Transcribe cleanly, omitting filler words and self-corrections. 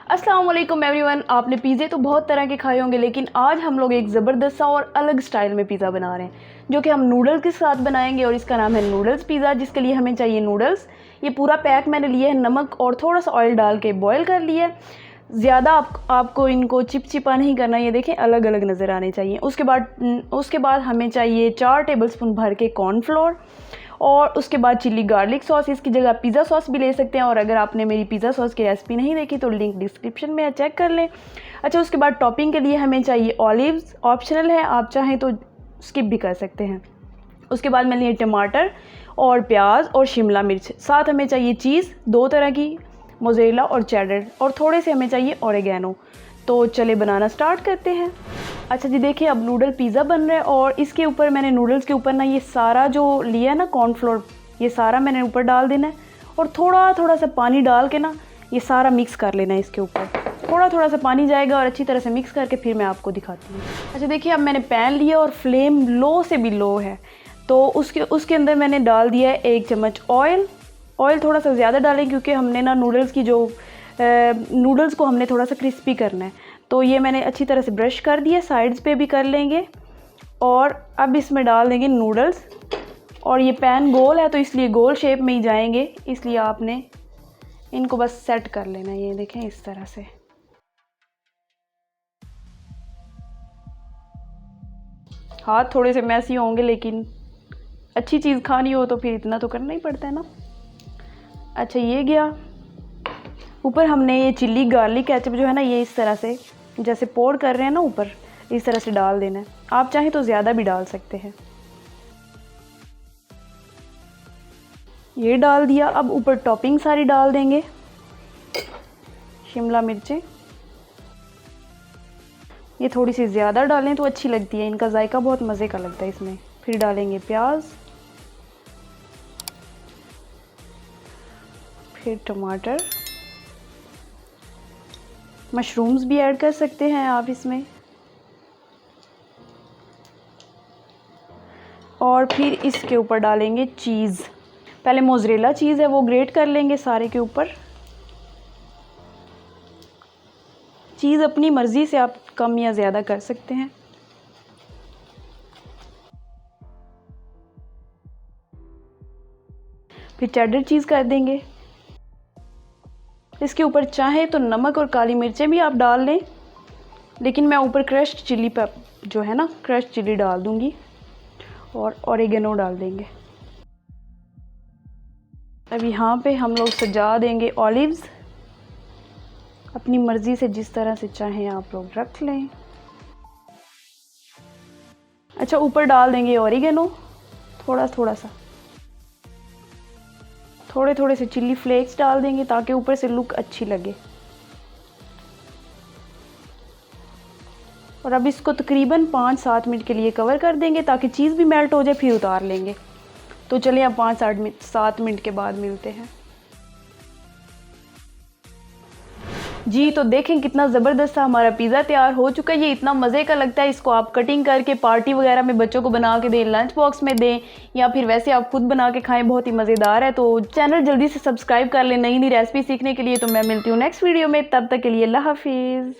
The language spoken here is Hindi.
अस्सलाम वालेकुम एवरीवन। आपने पिज़्ज़े तो बहुत तरह के खाए होंगे, लेकिन आज हम लोग एक ज़बरदस्त सा और अलग स्टाइल में पिज़्ज़ा बना रहे हैं जो कि हम नूडल्स के साथ बनाएंगे और इसका नाम है नूडल्स पिज़्ज़ा। जिसके लिए हमें चाहिए नूडल्स। ये पूरा पैक मैंने लिया है, नमक और थोड़ा सा ऑयल डाल के बॉयल कर लिया है। ज़्यादा आपको इनको चिपचिपा नहीं करना, ये देखें अलग अलग नज़र आने चाहिए। उसके बाद हमें चाहिए 4 टेबलस्पून भर के कॉर्नफ्लोर और उसके बाद चिल्ली गार्लिक सॉस। इसकी जगह पिज़्ज़ा सॉस भी ले सकते हैं, और अगर आपने मेरी पिज़्ज़ा सॉस की रेसिपी नहीं देखी तो लिंक डिस्क्रिप्शन में चेक कर लें। अच्छा, उसके बाद टॉपिंग के लिए हमें चाहिए ऑलिव्स, ऑप्शनल है, आप चाहें तो स्किप भी कर सकते हैं। उसके बाद मैंने लिए टमाटर और प्याज और शिमला मिर्च। साथ हमें चाहिए चीज़ 2 तरह की, मोज़रेला और चेडर, और थोड़े से हमें चाहिए ओरेगैनो। तो चले बनाना स्टार्ट करते हैं। अच्छा जी, देखिए अब नूडल पिज़्ज़ा बन रहा है और इसके ऊपर मैंने नूडल्स के ऊपर ना ये सारा जो लिया है ना कॉर्नफ्लोर, ये सारा मैंने ऊपर डाल देना है और थोड़ा थोड़ा सा पानी डाल के ना ये सारा मिक्स कर लेना है। इसके ऊपर थोड़ा थोड़ा सा पानी जाएगा और अच्छी तरह से मिक्स करके फिर मैं आपको दिखाती हूँ। अच्छा देखिए, अब मैंने पैन लिया और फ्लेम लो से भी लो है, तो उसके अंदर मैंने डाल दिया है 1 चम्मच ऑयल। ऑयल थोड़ा सा ज़्यादा डालें क्योंकि हमने ना नूडल्स को हमने थोड़ा सा क्रिस्पी करना है। तो ये मैंने अच्छी तरह से ब्रश कर दिया, साइड्स पे भी कर लेंगे। और अब इसमें डाल देंगे नूडल्स, और ये पैन गोल है तो इसलिए गोल शेप में ही जाएंगे, इसलिए आपने इनको बस सेट कर लेना है। ये देखें इस तरह से। हाथ थोड़े से मैसी होंगे, लेकिन अच्छी चीज़ खानी हो तो फिर इतना तो करना ही पड़ता है ना। अच्छा, ये गया। ऊपर हमने ये चिल्ली गार्लिक केचप जो है ना, ये इस तरह से जैसे पोर कर रहे हैं ना ऊपर, इस तरह से डाल देना है। आप चाहें तो ज़्यादा भी डाल सकते हैं। ये डाल दिया। अब ऊपर टॉपिंग सारी डाल देंगे। शिमला मिर्चें ये थोड़ी सी ज़्यादा डालें तो अच्छी लगती है, इनका जायका बहुत मज़े का लगता है इसमें। फिर डालेंगे प्याज, फिर टमाटर, मशरूम्स भी ऐड कर सकते हैं आप इसमें, और फिर इसके ऊपर डालेंगे चीज़। पहले मोज़रेला चीज़ है वो ग्रेट कर लेंगे सारे के ऊपर। चीज़ अपनी मर्ज़ी से आप कम या ज़्यादा कर सकते हैं। फिर चेडर चीज़ कर देंगे। इसके ऊपर चाहे तो नमक और काली मिर्चें भी आप डाल लें, लेकिन मैं ऊपर क्रश्ड चिल्ली जो है ना, क्रश्ड चिल्ली डाल दूंगी, और ओरेगेनो डाल देंगे। अब यहाँ पे हम लोग सजा देंगे ऑलिव्स, अपनी मर्ज़ी से जिस तरह से चाहें आप लोग रख लें। अच्छा, ऊपर डाल देंगे ओरेगेनो थोड़ा थोड़ा सा, थोड़े थोड़े से चिल्ली फ्लेक्स डाल देंगे ताकि ऊपर से लुक अच्छी लगे। और अब इसको तकरीबन 5-7 मिनट के लिए कवर कर देंगे ताकि चीज़ भी मेल्ट हो जाए, फिर उतार लेंगे। तो चलिए अब 5-7 मिनट के बाद मिलते हैं। जी तो देखें कितना ज़बरदस्त सा हमारा पिज़्ज़ा तैयार हो चुका है। ये इतना मज़े का लगता है, इसको आप कटिंग करके पार्टी वगैरह में बच्चों को बना के दें, लंच बॉक्स में दें, या फिर वैसे आप खुद बना के खाएं, बहुत ही मज़ेदार है। तो चैनल जल्दी से सब्सक्राइब कर लें नई नई रेसिपी सीखने के लिए। तो मैं मिलती हूँ नेक्स्ट वीडियो में, तब तक के लिए अल्लाह हाफिज़।